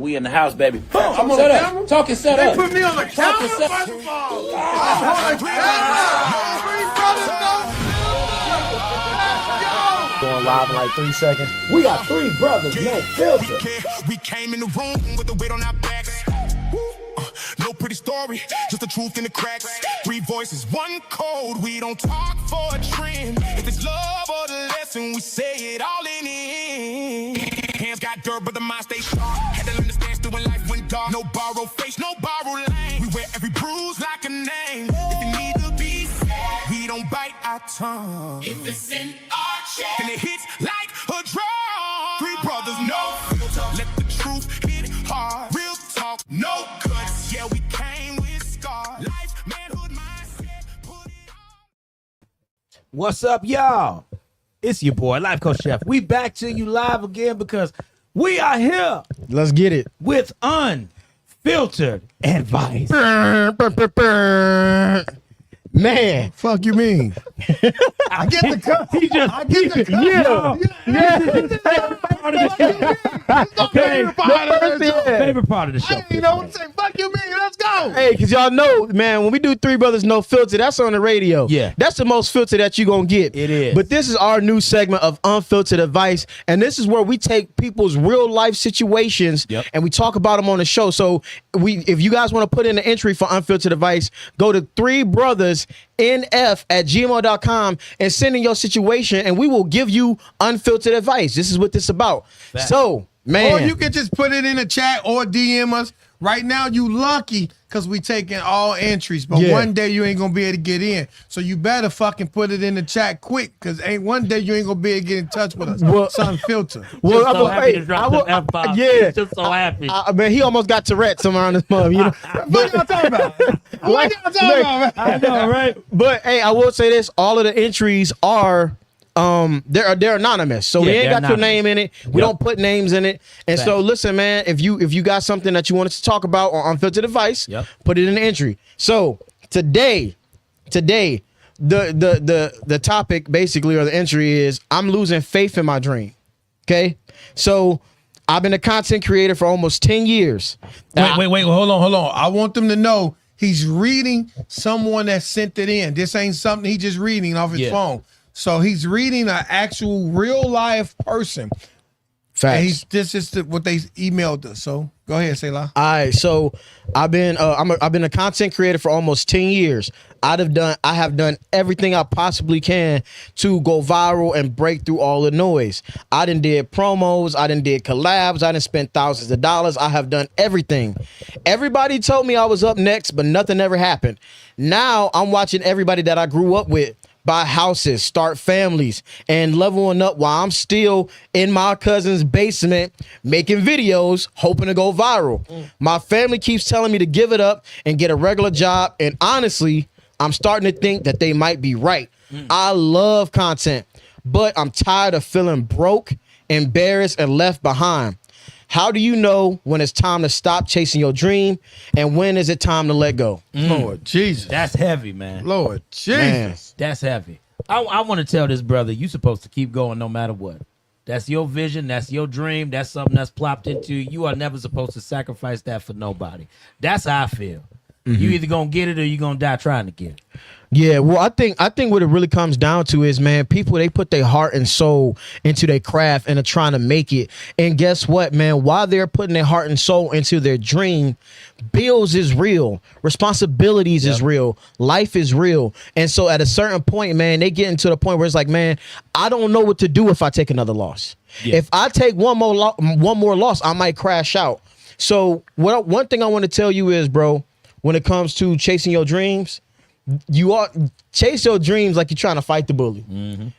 We in the house, baby. Boom. I'm set up. Camera? Talking set up. They put me on the camera, first of all. On the camera. Going live in like 3 seconds. We got three brothers, no filter. We came in the room with the weight on our backs. No pretty story, just the truth in the cracks. Three voices, one code. We don't talk for a trend. If it's love or the lesson, we say it all in the end. Hands got dirt, but the mind stays sharp. Had to learn to stand still when life went dark. No borrow face, no borrow lane. We wear every bruise like a name. If it need to be said, we don't bite our tongue. If it's in our chest, then it hits like a drum. Three brothers, no filter. Let the truth hit hard. Real talk, no guts. Yeah, we came with scars. Life, manhood, mindset. Put it on. What's up, y'all? It's your boy, Life Coach Chef. We back to you live again because we are here. Let's get it. With Unfiltered Advice. Man, Fuck you mean? I get the cut. He just, I get the cut. favorite part of the show. You know what I'm saying? Fuck you mean? Let's go. Hey, because y'all know, man, when we do Three Brothers No Filter, that's on the radio. Yeah. That's the most filter that you're going to get. It is. But this is our new segment of Unfiltered Advice, and this is where we take people's real life situations and we talk about them on the show. So if you guys want to put in an entry for Unfiltered Advice, go to threebrothersnf@gmail.com and send in your situation, and we will give you unfiltered advice. This is what this is about. Fact. So, man. Or you can just put it in the chat or DM us. Right now, you lucky because we taking all entries, but one day you ain't gonna be able to get in. So you better fucking put it in the chat quick, because one day you ain't gonna be able to get in touch with us. Well, Sun filter. Well, Just so happy to drop some F-bombs. Yeah. Just so happy. Man, he almost got Tourette's somewhere on this month, you know. What y'all talking about? What y'all talking about, man? I know, right? But hey, I will say this: all of the entries are they're anonymous, so we ain't got your name in it. We don't put names in it. And so listen, man, if you got something that you wanted to talk about on Unfiltered Advice, put it in the entry. So today, the topic basically, or the entry, is I'm losing faith in my dream. Okay, so I've been a content creator for almost 10 years. Wait, hold on. I want them to know he's reading someone that sent it in. This ain't something he just reading off his phone. So he's reading an actual real life person. Facts. This is what they emailed us. So go ahead, Selah. All right, so I've been a content creator for almost 10 years. I have done everything I possibly can to go viral and break through all the noise. I done did promos, I done did collabs, I done spent thousands of dollars. I have done everything. Everybody told me I was up next, but nothing ever happened. Now I'm watching everybody that I grew up with buy houses, start families, and leveling up while I'm still in my cousin's basement making videos, hoping to go viral. My family keeps telling me to give it up and get a regular job, and honestly, I'm starting to think that they might be right. I love content, but I'm tired of feeling broke, embarrassed, and left behind. How do you know when it's time to stop chasing your dream, and when is it time to let go? Lord Jesus. That's heavy, man. Lord Jesus. Man. That's heavy. I want to tell this brother, you supposed to keep going no matter what. That's your vision. That's your dream. That's something that's plopped into you. You are never supposed to sacrifice that for nobody. That's how I feel. You either gonna get it or you gonna die trying to get it. Yeah, well, I think what it really comes down to is, man, people, they put their heart and soul into their craft and are trying to make it. And guess what, man? While they're putting their heart and soul into their dream, bills is real, responsibilities is real, life is real. And so at a certain point, man, they get into the point where it's like, man, I don't know what to do if I take another loss. If I take one more loss, I might crash out. So one thing I want to tell you is, bro, when it comes to chasing your dreams, you are chase your dreams like you're trying to fight the bully.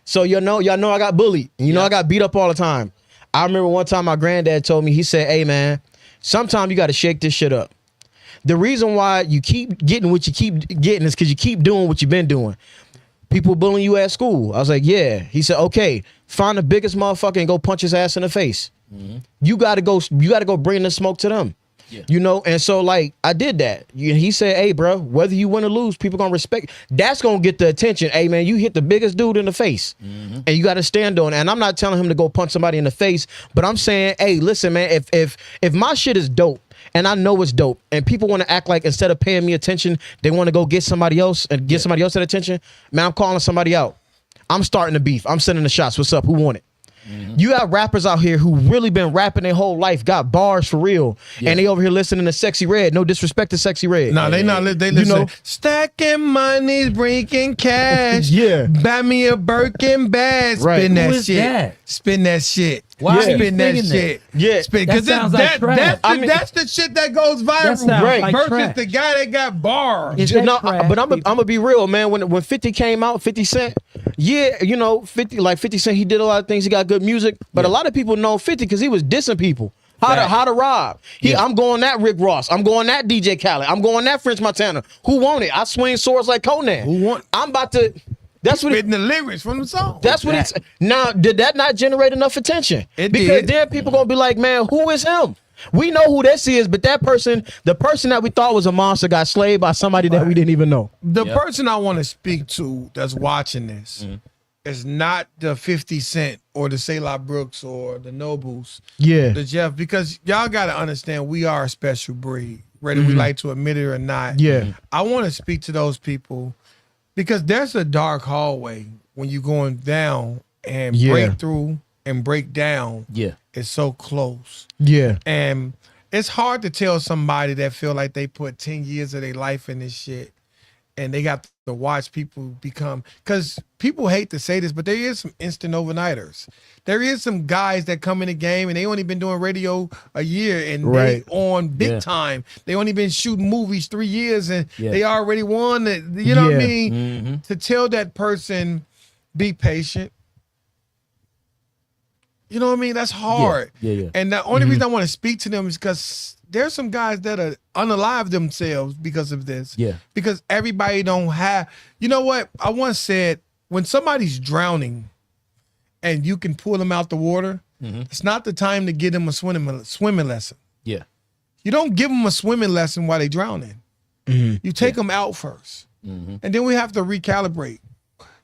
So y'all know I got bullied, and you know I got beat up all the time. I remember one time my granddad told me, he said, "Hey man, sometimes you got to shake this shit up. The reason why you keep getting what you keep getting is because you keep doing what you've been doing. People bullying you at school." I was like, "Yeah." He said, "Okay, find the biggest motherfucker and go punch his ass in the face. You gotta go bring the smoke to them." You know, and so like I did that. He said, "Hey, bro, whether you win or lose, people gonna respect. That's gonna get the attention. Hey, man, you hit the biggest dude in the face, and you got to stand on it." And I'm not telling him to go punch somebody in the face, but I'm saying, "Hey, listen, man, if my shit is dope." And I know it's dope. And people want to act like instead of paying me attention, they want to go get somebody else and get somebody else that attention. Man, I'm calling somebody out. I'm starting the beef. I'm sending the shots. What's up? Who want it? You have rappers out here who really been rapping their whole life, got bars for real, and they over here listening to Sexy Red. No disrespect to Sexy Red. No, they not. They listen. You know, stacking money, breaking cash. Yeah. Buy me a Birkin bag. Right. Spin Who that is shit. that? Spin that shit. Why are you spin that singing shit? Yeah. Spin, That because sounds like trash. that's the shit that goes viral. That sounds Right. like versus trash. the guy that got bars. Is that No, trash, but I'm people? gonna be real, man. When 50 came out, 50 Cent, yeah, you know, 50 Cent, he did a lot of things. He got good music, but a lot of people know 50 because he was dissing people. How to rob. I'm going that Rick Ross. I'm going that DJ Khaled. I'm going that French Montana. Who want it? I swing swords like Conan. Who want? I'm about to. That's what. Spitting the lyrics from the song. That's what it's. Now, did that not generate enough attention? It because did. then people gonna be like, man, who is him? We know who this is, but that person, the person that we thought was a monster, got slayed by somebody that we didn't even know. The person I want to speak to that's watching this is not the 50 Cent or the Selah Brooks or the Nobles, Yeah. the Jeff, because y'all got to understand we are a special breed, whether we like to admit it or not. Yeah. I want to speak to those people because there's a dark hallway when you're going down and break through and break down. Yeah. It's so close. Yeah. And it's hard to tell somebody that feel like they put 10 years of their life in this shit and they got to watch people become, because people hate to say this, but there is some instant overnighters. There is some guys that come in the game and they only been doing radio a year and they on big time. They only been shooting movies 3 years and they already won. You know what I mean? To tell that person, be patient. You know what I mean? That's hard. Yeah. And the only reason I want to speak to them is because there's some guys that are unalive themselves because of this. Yeah. Because everybody don't have, you know what? I once said, when somebody's drowning and you can pull them out the water, it's not the time to give them a swimming lesson. Yeah. You don't give them a swimming lesson while they drowning. You take them out first. And then we have to recalibrate.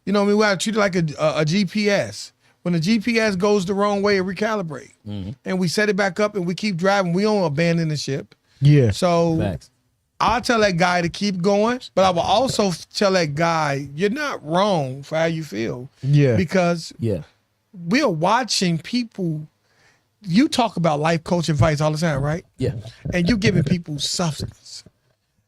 You know what I mean? We have to treat it like a GPS. When the GPS goes the wrong way, it recalibrate. And we set it back up and we keep driving. We don't abandon the ship. Yeah. So Facts. I'll tell that guy to keep going, but I will also tell that guy, you're not wrong for how you feel. Yeah. Because we're watching people. You talk about life coach advice all the time, right? Yeah. And you giving people substance.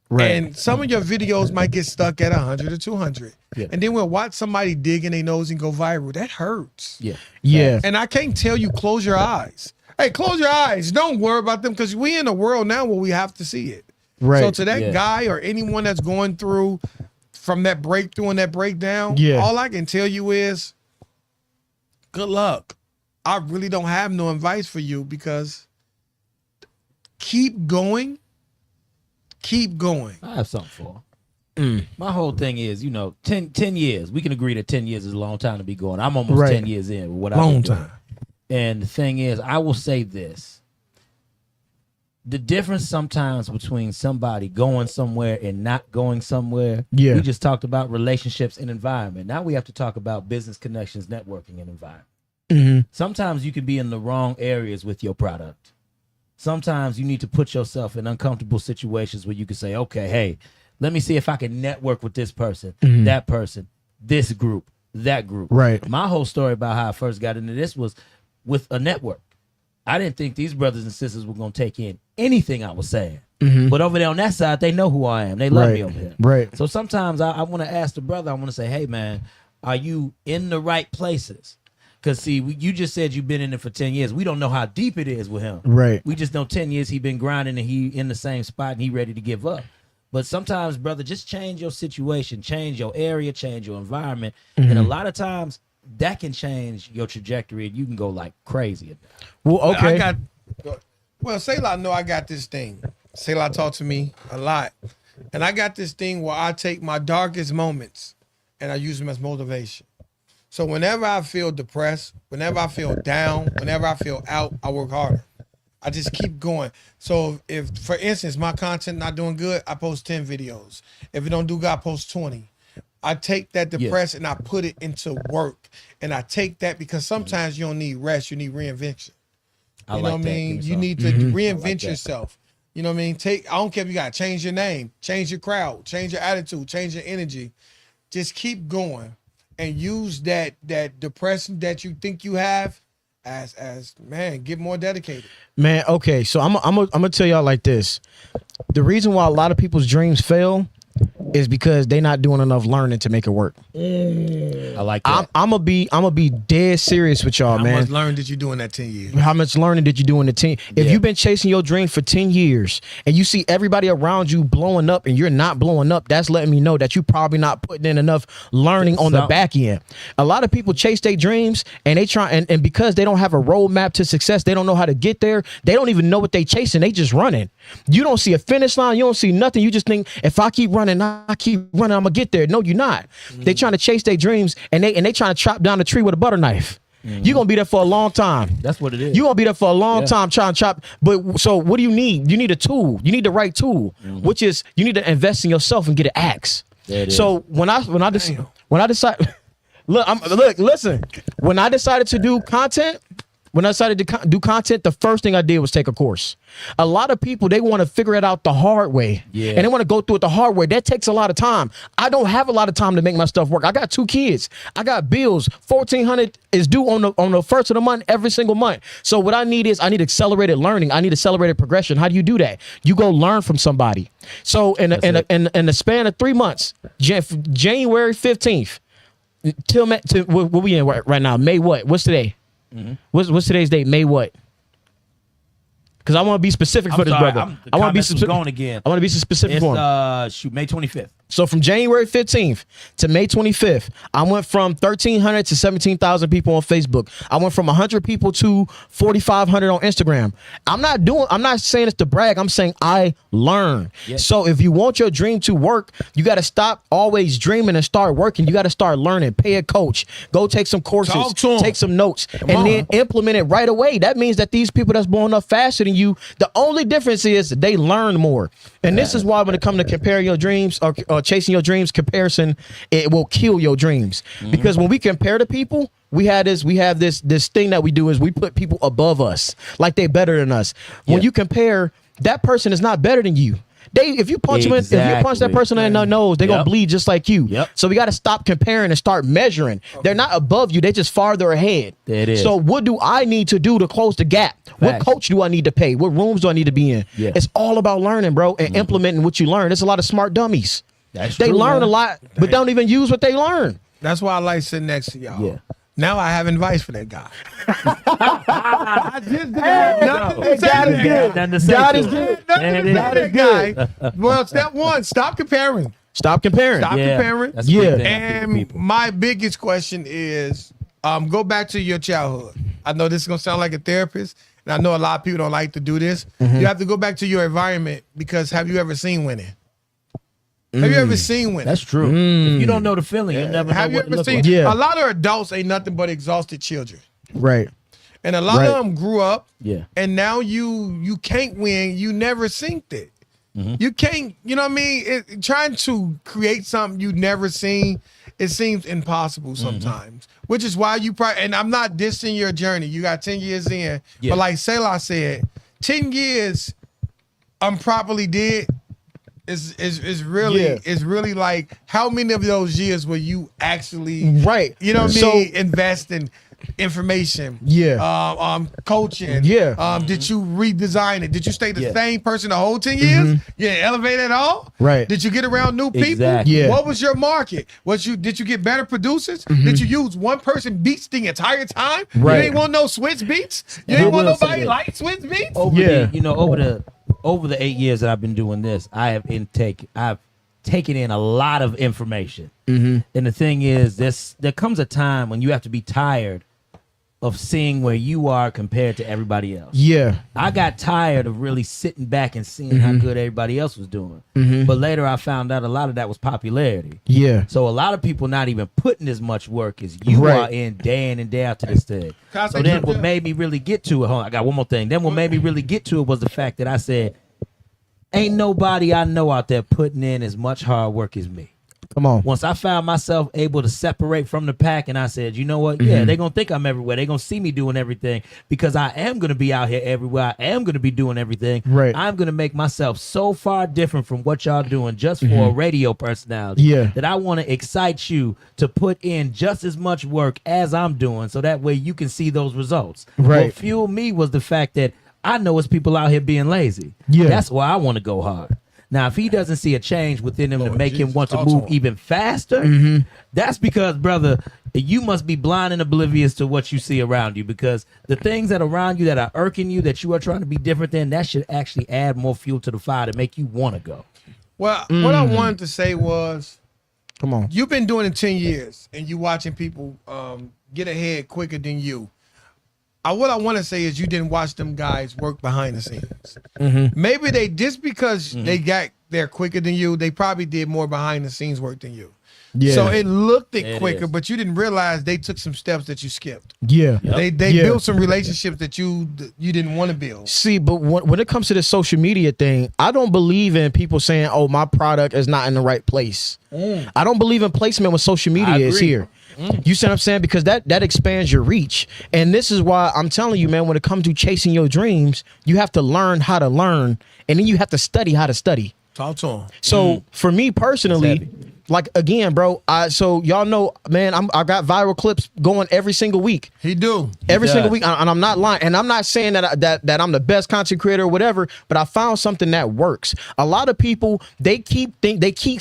Right. And some of your videos might get stuck at 100 or 200. Yeah. And then we'll watch somebody dig in their nose and go viral. That hurts. Yeah. Yeah. And I can't tell you close your eyes. Hey, close your eyes. Don't worry about them because we in a world now where we have to see it. Right. So to that guy or anyone that's going through from that breakthrough and that breakdown, all I can tell you is good luck. I really don't have no advice for you because keep going. Keep going. I have something for him. My whole thing is, 10 years. We can agree that 10 years is a long time to be going. I'm almost 10 years in with what I've been doing. time. And the thing is, I will say this. The difference sometimes between somebody going somewhere and not going somewhere, we just talked about relationships and environment. Now we have to talk about business connections, networking, and environment. Sometimes you can be in the wrong areas with your product. Sometimes you need to put yourself in uncomfortable situations where you can say, okay, hey, let me see if I can network with this person, that person, this group, that group. Right. My whole story about how I first got into this was with a network. I didn't think these brothers and sisters were going to take in anything I was saying. But over there on that side, they know who I am. They love me over here. Right. So sometimes I want to ask the brother, I want to say, hey, man, are you in the right places? Because, see, you just said you've been in it for 10 years. We don't know how deep it is with him. Right. We just know 10 years he been grinding and he in the same spot and he ready to give up. But sometimes, brother, just change your situation, change your area, change your environment. And a lot of times that can change your trajectory and you can go like crazy. Well, okay. Well, Selah know I got this thing. Selah talked to me a lot. And I got this thing where I take my darkest moments and I use them as motivation. So whenever I feel depressed, whenever I feel down, whenever I feel out, I work harder. I just keep going. So if, for instance, my content not doing good, I post 10 videos. If it don't do good, I post 20. I take that depressed and I put it into work. And I take that because sometimes you don't need rest, you need reinvention. You know what I mean? You need to reinvent yourself. You know what I mean? I don't care if you got to change your name, change your crowd, change your attitude, change your energy. Just keep going and use that depression that you think you have as man, get more dedicated. Man, okay, so I'm gonna tell y'all like this. The reason why a lot of people's dreams fail is because they not doing enough learning to make it work. I like that. I'm gonna be dead serious with y'all, man. How much learning did you do in that 10 years? How much learning did you do in the 10? If you've been chasing your dream for 10 years and you see everybody around you blowing up and you're not blowing up, that's letting me know that you probably not putting in enough learning on the back end. A lot of people chase their dreams and they try and because they don't have a roadmap to success, they don't know how to get there. They don't even know what they chasing. They just running. You don't see a finish line. You don't see nothing. You just think if I keep running, I'm gonna get there. No, you're not. They trying to chase their dreams and they trying to chop down the tree with a butter knife. You're gonna be there for a long time. That's what it is. You're gonna be there for a long time trying to chop. But so what do you need? You need a tool. You need the right tool, which is you need to invest in yourself and get an axe. So when I decide listen, when I decided to do content. When I decided to do content, the first thing I did was take a course. A lot of people, they want to figure it out the hard way. And they want to go through it the hard way. That takes a lot of time. I don't have a lot of time to make my stuff work. I got 2 kids. I got bills. $1,400 is due on the first of the month every single month. So what I need is I need accelerated learning. I need accelerated progression. How do you do that? You go learn from somebody. So in the span of 3 months, January 15th, till what we in right now? May what? What's today? What's today's date? May what? Because I want to be specific for this brother. I want to be specific. Going again. I want to be specific for him. May 25th. So from January 15th to May 25th, I went from 1,300 to 17,000 people on Facebook. I went from 100 people to 4,500 on Instagram. I'm not saying it's to brag. I'm saying I learn. So if you want your dream to work, you got to stop always dreaming and start working. You got to start learning. Pay a coach. Go take some courses. Take some notes. Then implement it right away. That means that these people that's blowing up faster than you, the only difference is they learn more. And this is why when it comes to comparing your dreams or chasing your dreams, comparison, it will kill your dreams. Because when we compare to people, we have this thing that we do is we put people above us, like they're better than us. When you compare, that person is not better than you. If you punch that person in the nose, they're gonna bleed just like you. So we got to stop comparing and start measuring. They're not above you; they're just farther ahead. It is. So what do I need to do to close the gap? What coach do I need to pay? What rooms do I need to be in? It's all about learning, bro, and implementing what you learn. There's a lot of smart dummies. They learn a lot, but don't even use what they learn. That's why I like sitting next to y'all. Now I have advice for that guy. I just didn't have nothing to say. God is good. God is good. Well, step one, stop comparing. Stop comparing. Stop comparing. That's And my biggest question is, go back to your childhood. I know this is gonna sound like a therapist, and I know a lot of people don't like to do this. You have to go back to your environment because have you ever seen winning? Have you ever seen winning? That's true. If you don't know the feeling, you never know what it looks like. A lot of adults ain't nothing but exhausted children. Right. And a lot of them grew up. Yeah. And now you can't win. You never synced it. You can't, you know what I mean? Trying to create something you never seen, it seems impossible sometimes. Which is why you probably, and I'm not dissing your journey. You got 10 years in. But like Selah said, 10 years improperly did is really like how many of those years were you actually you know what I mean, invest in information, coaching, did you redesign it? Did you stay the same person the whole 10 years? You didn't elevate at all? Right. Did you get around new people? What was your market? Did you get better producers? Did you use one person beats the entire time? You ain't want no switch beats? You ain't want nobody like switch beats? Over the 8 years that I've been doing this, I've taken in a lot of information. And the thing is, there comes a time when you have to be tired of seeing where you are compared to everybody else. Yeah. I got tired of really sitting back and seeing how good everybody else was doing. But later I found out a lot of that was popularity. Yeah. So a lot of people not even putting as much work as you Right. are in day and day out to this day. Can I So say then something? what made me really get to it, hold on, I got one more thing. Then what made me really get to it was the fact that I said, ain't nobody I know out there putting in as much hard work as me. Come on. Once I found myself able to separate from the pack and I said, you know what? Yeah, they're going to think I'm everywhere. They're going to see me doing everything because I am going to be out here everywhere. I am going to be doing everything. Right. I'm going to make myself so far different from what y'all doing just for a radio personality Yeah. that I want to excite you to put in just as much work as I'm doing so that way you can see those results. Right. What fueled me was the fact that I know it's people out here being lazy. Yeah. That's why I want to go hard. Now, if he doesn't see a change within him to Lord make him Jesus, want to talk to move him. even faster, that's because, brother, you must be blind and oblivious to what you see around you because the things that are around you that are irking you, that you are trying to be different than, that should actually add more fuel to the fire to make you want to go. Well, what I wanted to say was, Come on. you've been doing it 10 years, and you watching people get ahead quicker than you. What I want to say is you didn't watch them guys work behind the scenes. Maybe they just because they got there quicker than you, they probably did more behind the scenes work than you. Yeah. So it looked There it quicker, is. but you didn't realize they took some steps that you skipped. Yeah. Yep. They Yeah. built some relationships that you didn't want to build. See, but when it comes to the social media thing, I don't believe in people saying, "Oh, my product is not in the right place." I don't believe in placement when social media is agree. here. You see what I'm saying? Because that expands your reach. And this is why I'm telling you, man, when it comes to chasing your dreams, you have to learn how to learn, and then you have to study how to study. Talk to them. So for me personally, like again, bro, so y'all know, man, I got viral clips going every single week. He do. Every does. single week, and I'm not lying, and I'm not saying that I'm the best content creator or whatever, but I found something that works. A lot of people they keep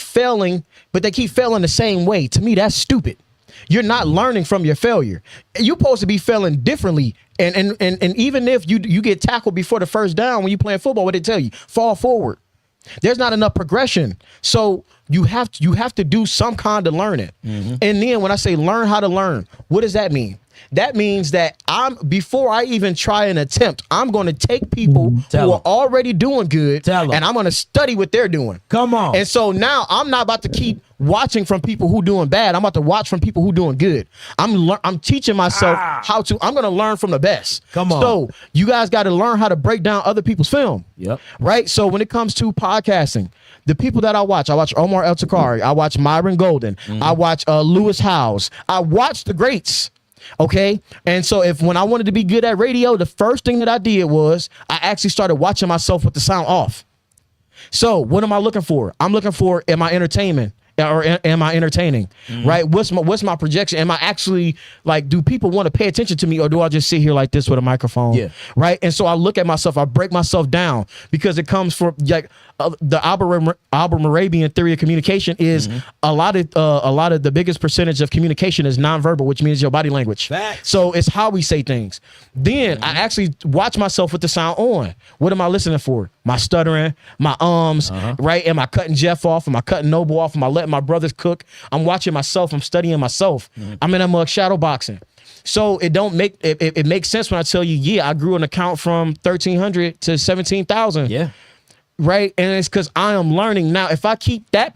failing, but they keep failing the same way. To me, that's stupid. You're not learning from your failure. You're supposed to be failing differently. And even if you get tackled before the first down when you playing football, what they tell you? Fall forward. There's not enough progression. So you have to do some kind of learning. And then when I say learn how to learn, what does that mean? That means that before I even try an attempt, I'm going to take people Tell who 'em. are already doing good, Tell 'em. and I'm going to study what they're doing. Come on. And so now I'm not about to keep watching from people who doing bad. I'm about to watch from people who doing good. I'm teaching myself I'm going to learn from the best. Come on. So you guys got to learn how to break down other people's film. Yep. Right. So when it comes to podcasting, the people that I watch Omar El Takari, I watch Myron Golden, I watch Lewis Howes, I watch the greats. Okay. And so when I wanted to be good at radio, the first thing that I did was I actually started watching myself with the sound off. So what am I looking for? I'm looking for, am I entertainment? Or am I entertaining? Right? What's my projection? Am I actually like, do people want to pay attention to me, or do I just sit here like this with a microphone? Yeah. Right. And so I look at myself, I break myself down because it comes from like the Albert-Moravian theory of communication is a lot of the biggest percentage of communication is nonverbal, which means your body language. Facts. So it's how we say things. Then I actually watch myself with the sound on. What am I listening for? My stuttering, my right? Am I cutting Jeff off? Am I cutting Noble off? Am I letting my brothers cook? I'm watching myself. I'm studying myself. I'm in that mug shadow boxing. So it makes sense when I tell you, yeah, I grew an account from 1,300 to 17,000. Yeah. Right. And it's because I am learning now. If I keep that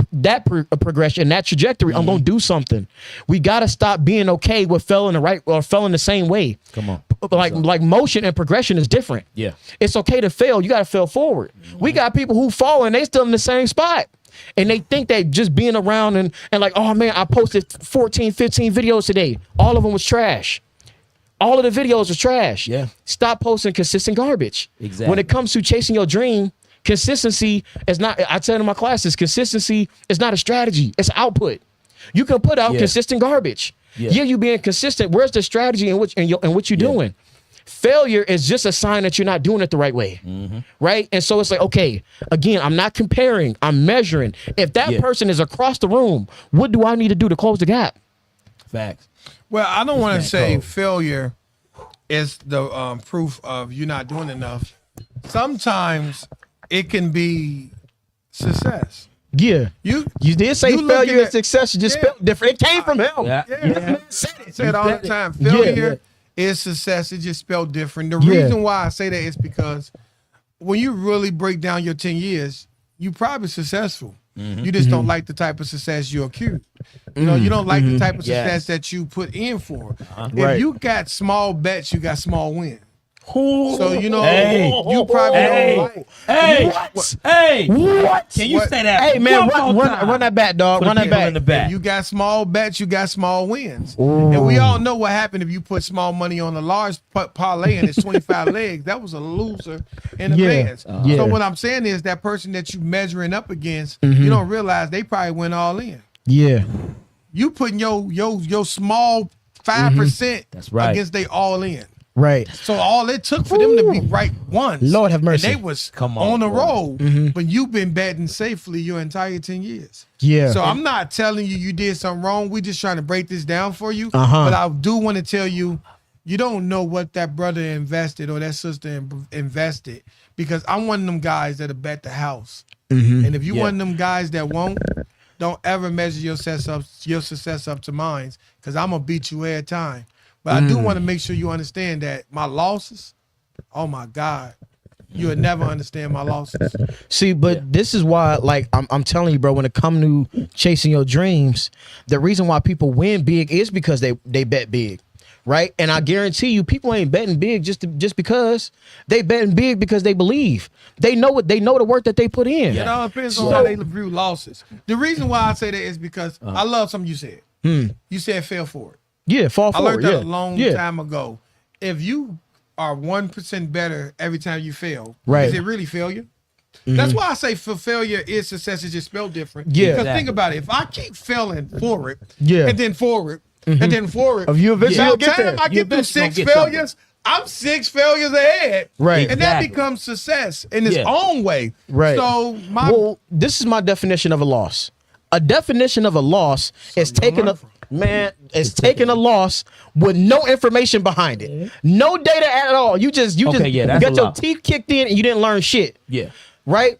progression, that trajectory, I'm going to do something. We got to stop being okay with failing the right or failing the same way. Come on. Like motion and progression is different. Yeah. It's okay to fail. You got to fail forward. We got people who fall and they still in the same spot. And they think that just being around and like, oh man, I posted 14, 15 videos today. All of them was trash. All of the videos were trash. Yeah. Stop posting consistent garbage. Exactly. When it comes to chasing your dream, consistency is not, I tell in my classes, consistency is not a strategy. It's output. You can put out consistent garbage. Yeah, you being consistent. Where's the strategy in what you're doing? Failure is just a sign that you're not doing it the right way. Right? And so it's like, okay, again, I'm not comparing. I'm measuring. If that person is across the room, what do I need to do to close the gap? Facts. Well, I don't want to man say cold. failure is the proof of you not doing enough. Sometimes it can be success. Yeah. You did say you failure looking and at- success. You just Yeah. spelled different. It came from him. Yeah. Yeah, Yeah. Say it all the time. Yeah. Failure is success. It's just spelled different. The reason why I say that is because when you really break down your 10 years, you probably successful. You just don't like the type of success you accrue. You know, you don't like the type of success that you put in for. If you got small bets, you got small wins. So you know, you probably don't like. What? Can you say that? Hey man, run that back, dog. Run that back. In the back. You got small bets, you got small wins. And we all know what happened if you put small money on a large parlay and it's 25 legs. That was a loser in advance. So what I'm saying is that person that you measuring up against, you don't realize they probably went all in. Yeah. You putting your small 5% That's right. against they all in. Right. So all it took for them to be right once. Lord have mercy. And they was on the roll. But you've been betting safely your entire 10 years. Yeah. So I'm not telling you did something wrong. We just trying to break this down for you. But I do want to tell you, you don't know what that brother invested or that sister invested, because I'm one of them guys that'll bet the house. And if you one of them guys that won't, don't ever measure your success up to mine, because I'm gonna beat you every time. But I do want to make sure you understand that my losses, oh my God, you would never understand my losses. See, but this is why, like, I'm telling you, bro, when it come to chasing your dreams, the reason why people win big is because they bet big, right? And I guarantee you, people ain't betting big just because. They betting big because they believe. They know the work that they put in. It all depends on how they view losses. The reason why I say that is because I love something you said. You said fail forward. Yeah, fall I forward. learned that a long time ago. If you are 1% better every time you fail, is it really failure? That's why I say for failure is success. Is just spelled different. Yeah. Because think about it. If I keep failing forward, Yeah. and then forward, and then forward, If you eventually by the get there. time I get through eventually 6 gonna get failures, I'm 6 failures ahead. Right. And that Exactly. becomes success in its own way. Right. So well, this is my definition of a loss. A definition of a loss is taking a loss with no information behind it, no data at all. You just that's got a your lot. teeth kicked in and you didn't learn shit. Yeah. Right.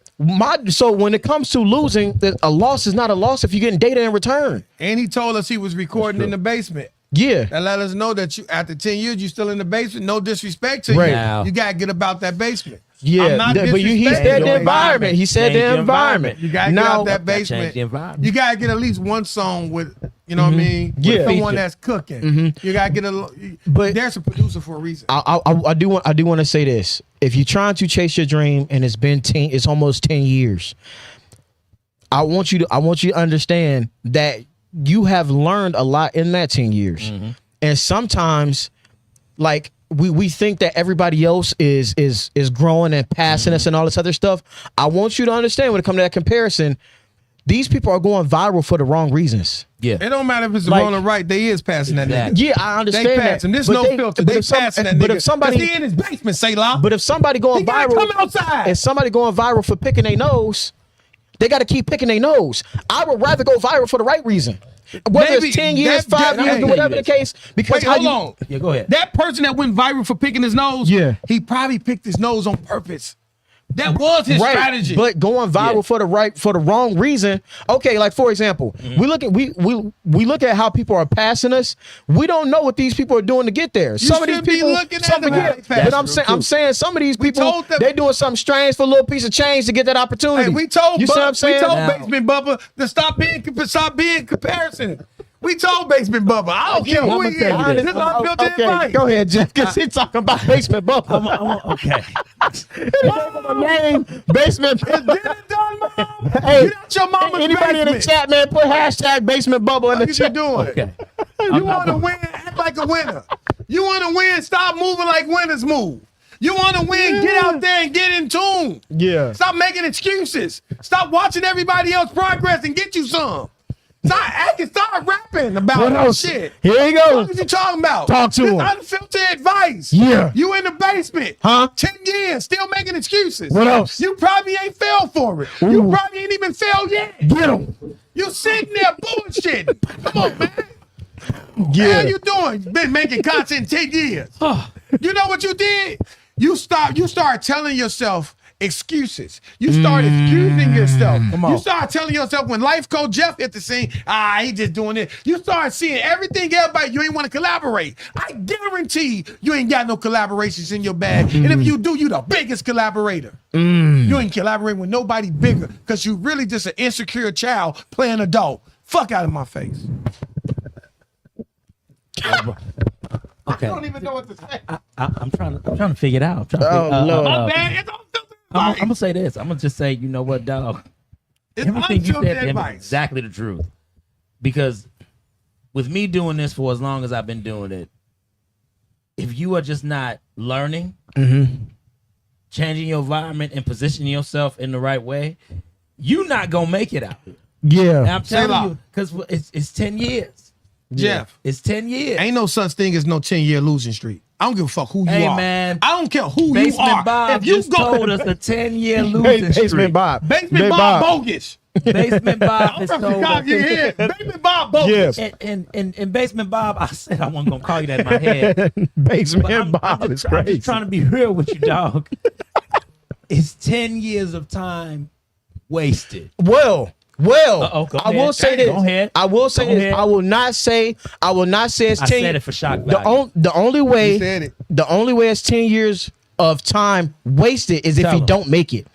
So when it comes to losing, a loss is not a loss if you're getting data in return. and he told us he was recording in the basement. Yeah. That let us know that you, after 10 years, you still in the basement. No disrespect to Right. you. Now- You gotta get about that basement. Yeah, I'm not but he disrespecting said the your environment. He said Change the the environment. You gotta get Now, out that Change basement. the environment. You gotta get at least one song with, you know what I mean? With Yeah. someone that's cooking. You gotta get But- there's a producer for a reason. I do want to say this. If you're trying to chase your dream and it's almost 10 years, I want you to understand that you have learned a lot in that 10 years. And sometimes, like, we think that everybody else is growing and passing us and all this other stuff. I want you to understand, when it comes to that comparison, these people are going viral for the wrong reasons. Yeah. It don't matter if it's Like- wrong or right. They is passing that nigga. Exactly. Yeah, I understand They that. passing. There's But no filter. They passing that nigga. But if somebody, 'Cause he in his basement, say la. but if somebody going He gotta viral, come outside. if somebody going viral for picking their nose, they got to keep picking their nose. I would rather go viral for the right reason. Whether Maybe it's 10 years, 5 years, or whatever the case. Because Wait, hold on. Yeah, go ahead. That person that went viral for picking his nose, Yeah. he probably picked his nose on purpose. That was his strategy. But going viral for the wrong reason. Okay, like for example, we look at how people are passing us. We don't know what these people are doing to get there. Some of these should be people, looking at some them of how them- they pass. but I'm saying some of these people, told them- they doing something strange for a little piece of change to get that opportunity. Hey, we told you see what I'm saying? Basement Bubba to stop being comparison. We told Basement Bubba. I don't care who he is. This is Unfiltered Advice. Go ahead, Jeff, because he's talking about Basement Bubba. Okay. Name Basement. Did it done, Mom? Hey, Get out your mama's anybody in the basement. chat, man, put hashtag Basement Bubba in What the you chat. doing? Okay. You want to win, act like a winner. You want to win, stop moving like winners move. You want to win, get out there and get in tune. Yeah. Stop making excuses. Stop watching everybody else progress and get you some. Stop acting, start rapping about What that else? shit. Here you go. What are you talking about? Talk to This him. Unfiltered advice. Yeah. You in the basement. Huh? 10 years, still making excuses. What else? You probably ain't fell for it. You probably ain't even failed yet. Get him. You sitting there bullshitting. Come on, man. Yeah. How you doing? Been making content 10 years. You know what you did? You start telling yourself excuses. You start excusing yourself. Come on. You start telling yourself when Life Coach Jeff hit the scene, he just doing it. You start seeing everything everybody, you ain't want to collaborate. I guarantee you ain't got no collaborations in your bag. And if you do, you the biggest collaborator. You ain't collaborating with nobody bigger because you really just an insecure child playing adult. Fuck out of my face. Okay. I don't even know what to say. I'm trying to figure it out. I'm trying to Oh, Lord. My bad. It's Unfiltered I'm Advice. gonna say this. I'm gonna just say, you know what, dog? It's Everything you Unfiltered said to him is Advice. exactly the truth. Because with me doing this for as long as I've been doing it, if you are just not learning, changing your environment and positioning yourself in the right way, you're not gonna make it out here. Yeah. And I'm Say it telling loud. you, because it's 10 years. Jeff, It's 10 years. ain't no such thing as no 10-year losing streak. I don't give a fuck who you Hey, are. man. I don't care who you Basement are. Bob If you just go told us a 10-year losing Basement streak. Bob. Basement Bob bogus. Basement Bob I'm has from told Chicago. us. You hear? Basement Bob bogus. Yeah. And Basement Bob, I said I wasn't gonna call you that in my head. Basement But I'm Bob just, is I'm crazy. just trying to be real with you, dog. It's 10 years of time wasted. Well, Uh-oh, go I will ahead. say this. Go ahead. I will say Go this. ahead. I will not say it's I 10. said it for shock the, value. the only way You said it. the only way it's 10 years of time wasted is if Tell you 'em. don't make it.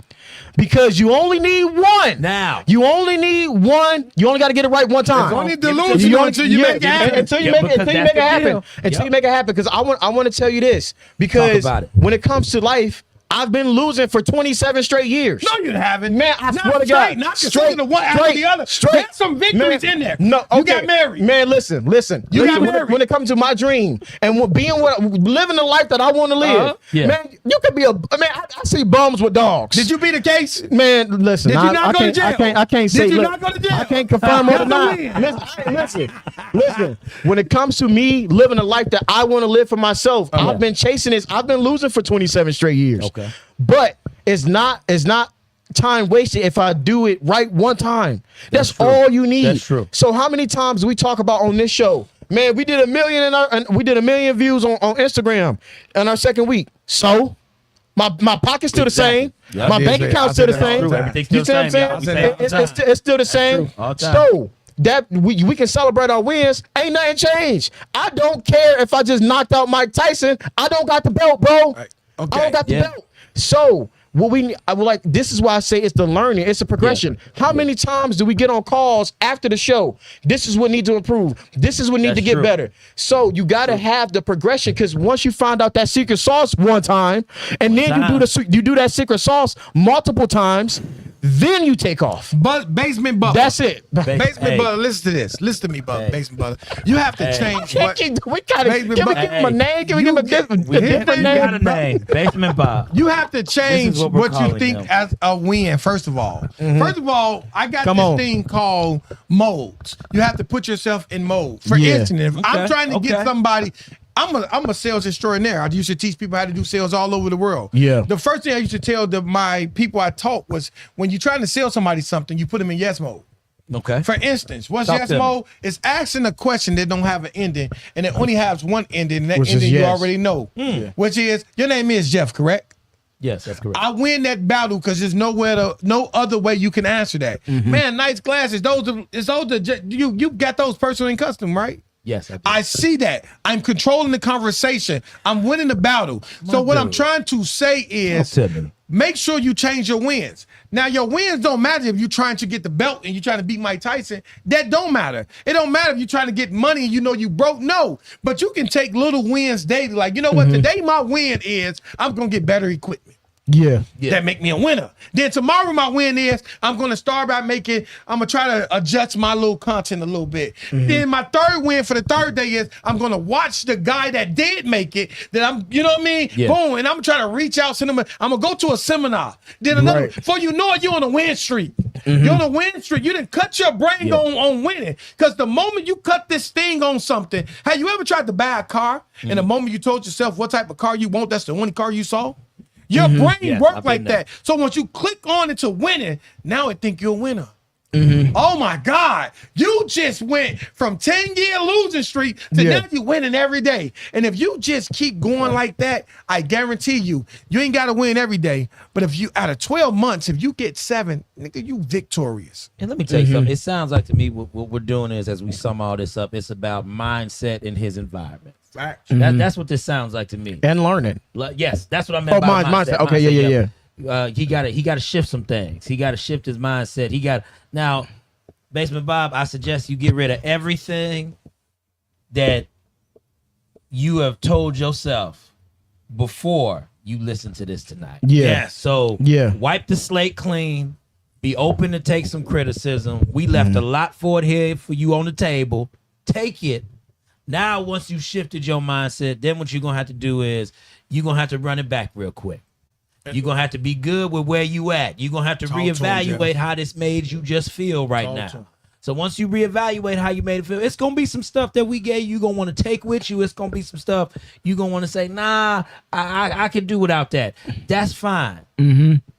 Because you only need one. Now. You only need one. You only got to get it right one time. It's only Give it to delusional only- until you yeah, make it happen. Until you Yeah, make it, because until you that's make it the happen. deal. Until Yep. you make it happen. Because I want to tell you this. Because about it. when it comes to life, I've been losing for 27 straight years. No, you haven't. Man, I not swear to straight, God. not consecutive one after the other. There's some victories in there. No, okay. You got married. Man, listen. You got When married. when it comes to my dream and living the life that I want to live, Yeah. man, you could be I see bums with dogs. Did you beat the case? Man, listen. Did you not I go to can't, jail? I can't say. Did you look, not go to jail? I can't confirm or That's a deny. win. Listen. When it comes to me living a life that I want to live for myself, I've been chasing this. I've been losing for 27 straight years. Okay. But it's not time wasted if I do it right one time. That's true. all you need. That's true. So how many times do we talk about on this show? Man, we did 1 million we did 1 million views on Instagram in our second week. So my pocket's still the same. Yeah, My I bank did account's say still the that all same. the time. Everything's You still see what I'm the same. Yeah, I say saying? that all the time. It's still the same. true. All the time. So that we can celebrate our wins. Ain't nothing changed. I don't care if I just knocked out Mike Tyson. I don't got the belt, bro. Right. I Okay. don't got the Yeah. belt. So I would like. This is why I say it's the learning. It's a progression. How many times do we get on calls after the show? This is what needs to improve. This is what needs That's to get true. better. So you got to have the progression because once you find out that secret sauce one time, and then you do that secret sauce multiple times, then you take off. But Basement Bubba. That's it. Basement Hey. Bubba, listen to this. Listen to me, Bubba. Hey. Basement Bubba. You have to change We what. gotta Basement give Bubba. him a name. Can we give him a different we different got name? Got a name. Basement Bob. You have to change what we're what you calling think him. as a win, first of all. First of all, I got Come this on. thing called modes. You have to put yourself in mode. For Yeah. instance, if I'm Okay, trying to get okay. somebody, I'm a sales extraordinaire. I used to teach people how to do sales all over the world. Yeah. The first thing I used to tell my people I taught was when you're trying to sell somebody something, you put them in yes mode. Okay. For instance, what's Talk yes to me. mode? It's asking a question that don't have an ending, and it only has one ending, and that Which is ending you yes. already know. Which is, your name is Jeff, correct? Yes, that's correct. I win that battle because there's no other way you can answer that. Man, nice glasses. You got those personal and custom, right? Yes, I do. I see that. I'm controlling the conversation. I'm winning the battle. So what I'm dude. trying to say is Don't tell me. make sure you change your wins. Now, your wins don't matter if you're trying to get the belt and you're trying to beat Mike Tyson. That don't matter. It don't matter if you're trying to get money and you know you broke. No. But you can take little wins daily. Like, you know what? Today my win is I'm going to get better equipment. Yeah. That make me a winner. Then tomorrow my win is I'm gonna start by I'm gonna try to adjust my little content a little bit. Then my third win for the third day is I'm gonna watch the guy that did make it, that I'm, you know what I mean? Yeah. Boom, and I'm trying to reach out to them. I'm gonna go to a seminar. Then another, Right. before you know it, you're on a win streak. You're on a win streak. You didn't cut your brain on winning. Because the moment you cut this thing on something, have you ever tried to buy a car and the moment you told yourself what type of car you want, that's the only car you saw? Your brain Yes, work I've like been there. that. So once you click on it to winning, now it think you're a winner. Oh my God. You just went from 10-year losing streak to now you winning every day. And if you just keep going like that, I guarantee you ain't got to win every day. But if you, out of 12 months, if you get 7, nigga, you victorious. And let me tell you something. It sounds like to me what we're doing is, as we sum all this up, it's about mindset in his environment. Facts. That's what this sounds like to me. And learning. Yes, that's what I meant by mindset. Okay, yeah. He got to shift some things. He got to shift his mindset. Now, Basement Bob, I suggest you get rid of everything that you have told yourself before you listen to this tonight. So wipe the slate clean. Be open to take some criticism. We left a lot for it here for you on the table. Take it. Now, once you shifted your mindset, then what you're going to have to do is you're going to have to run it back real quick. You're going to have to be good with where you at. You're going to have to reevaluate how this made you just feel right now. So once you reevaluate how you made it feel, it's going to be some stuff that we gave you going to want to take with you. It's going to be some stuff you're going to want to say, nah, I can do without that. That's fine.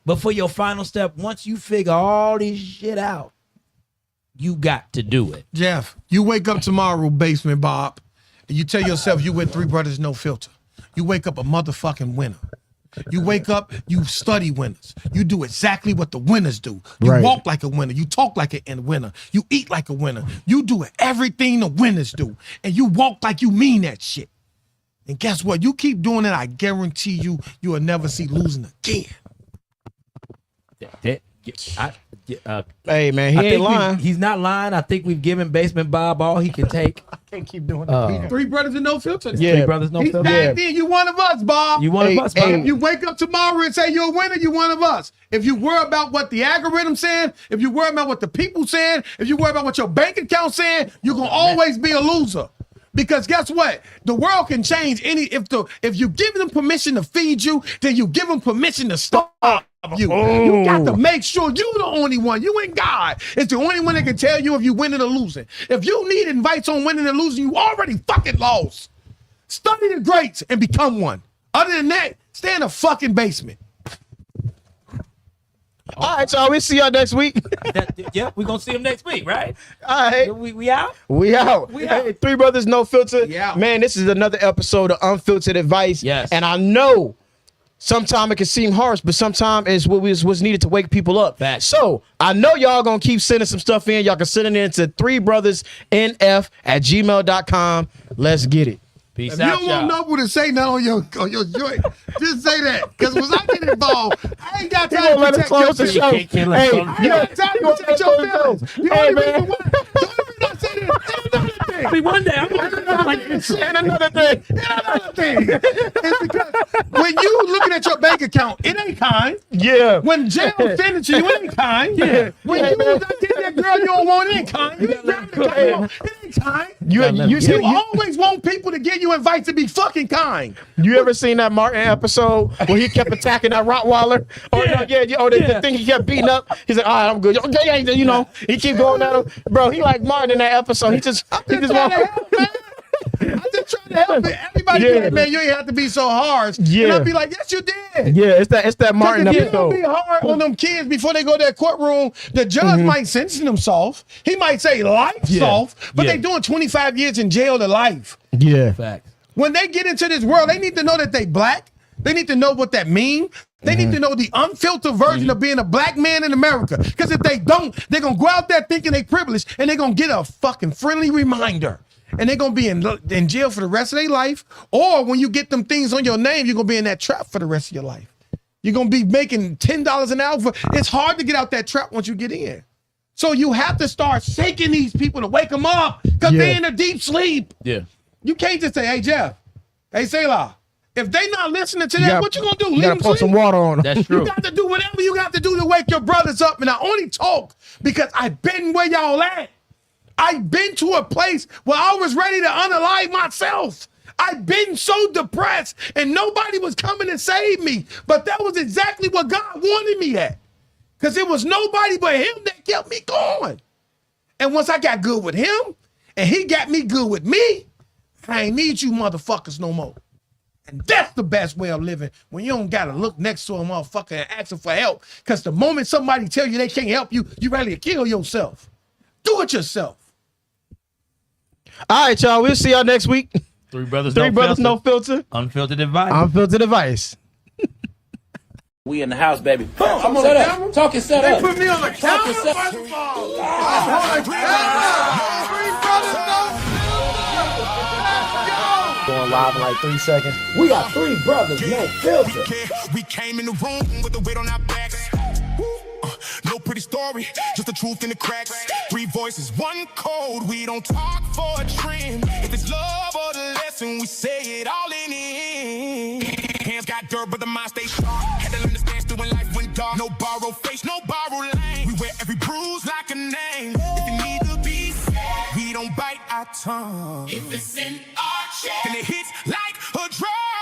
But for your final step, once you figure all this shit out, you got to do it. Jeff, you wake up tomorrow, Basement Bob, and you tell yourself you with 3 brothers, no filter. You wake up a motherfucking winner. You wake up, you study winners. You do exactly what the winners do. You walk like a winner. You talk like a winner. You eat like a winner. You do everything the winners do. And you walk like you mean that shit. And guess what? You keep doing it, I guarantee you will never see losing again. Hey, man, he ain't lying. He's not lying. I think we've given Basement Bob all he can take. I can't keep doing it. 3 brothers and no filter. Yeah. 3 brothers, no filter. Back then, you one of us, Bob. You one of us, Bob. If you wake up tomorrow and say you're a winner, you one of us. If you worry about what the algorithm saying, if you worry about what the people saying, if you worry about what your bank account saying, you're going to always be a loser. Because guess what? The world can change if you give them permission to feed you, then you give them permission to starve you. You got to make sure you're the only one. You ain't God. It's the only one that can tell you if you're winning or losing. If you need advice on winning or losing, you already fucking lost. Study the greats and become one. Other than that, stay in the fucking basement. All right, y'all. We'll see y'all next week. Yeah, we're going to see him next week, right? All right. We out? We out. Hey, 3 brothers, no filter. Yeah. Man, this is another episode of Unfiltered Advice. Yes. And I know sometimes it can seem harsh, but sometimes it's what's needed to wake people up. Facts. So I know y'all going to keep sending some stuff in. Y'all can send it in to 3brothersnf@gmail.com. Let's get it. Peace If out, you don't want Noble to say nothing on your joint, just say that. Because when I get involved, I ain't got time to protect your feelings. I ain't got time to protect your feelings. The only reason why I say this, See, one day I'm going to like this. And another thing. is because when you looking at your bank account, it ain't kind. Yeah. When jail send it to you, it ain't kind. Yeah. When you get that girl you don't want, it ain't kind. You ain't driving the car, it ain't kind. You always want people to give you advice to be fucking kind. You ever seen that Martin episode where he kept attacking that Rottweiler? The thing he kept beating up. He's like, all right, I'm good. You know, he keep going at him. Bro, he like Martin in that episode. He just I'm just trying to help it. Everybody be like, man, you ain't have to be so harsh. Yeah. And I'd be like, yes, you did. Yeah, it's that Martin If you episode. don't be hard on them kids before they go to that courtroom, the judge might sentence them soft. He might say life soft, but they doing 25 years in jail to life. Yeah. Facts. When they get into this world, they need to know that they black. They need to know what that means. They need to know the unfiltered version of being a black man in America. Because if they don't, they're going to go out there thinking they privileged and they're going to get a fucking friendly reminder. And they're going to be in jail for the rest of their life. Or when you get them things on your name, you're going to be in that trap for the rest of your life. You're going to be making $10 an hour. It's hard to get out that trap once you get in. So you have to start shaking these people to wake them up because they're in a deep sleep. Yeah. You can't just say, hey, Jeff, hey, Selah. If they not listening to that, what you going to do? You got to pour some water on them. That's true. You got to do whatever you got to do to wake your brothers up. And I only talk because I've been where y'all at. I've been to a place where I was ready to unalive myself. I've been so depressed and nobody was coming to save me. But that was exactly what God wanted me at. Because it was nobody but him that kept me going. And once I got good with him and he got me good with me, I ain't need you motherfuckers no more. And that's the best way of living, when you don't got to look next to a motherfucker and ask him for help. Because the moment somebody tell you they can't help you, you ready to kill yourself. Do it yourself. All right, y'all. We'll see y'all next week. Three brothers, No filter. Unfiltered advice. Unfiltered advice. We in the house, baby. I'm on the camera. Talking set up. Put me on the camera, set- first of all. On the camera. Three brothers, no filter. Going live in like 3 seconds. We got 3 brothers, no filter. We came in the room with the weight on our backs. No pretty story, just the truth in the cracks. 3 voices, 1 code. We don't talk for a trend. If it's love or the lesson, we say it all in the end. Hands got dirt, but the mind stays sharp. Had to learn to stand still when life went dark. No borrow face, no borrow lane. We wear every bruise like a name. If it need to be said, we don't bite our tongue. If it's in our chest, then it hits like a drum.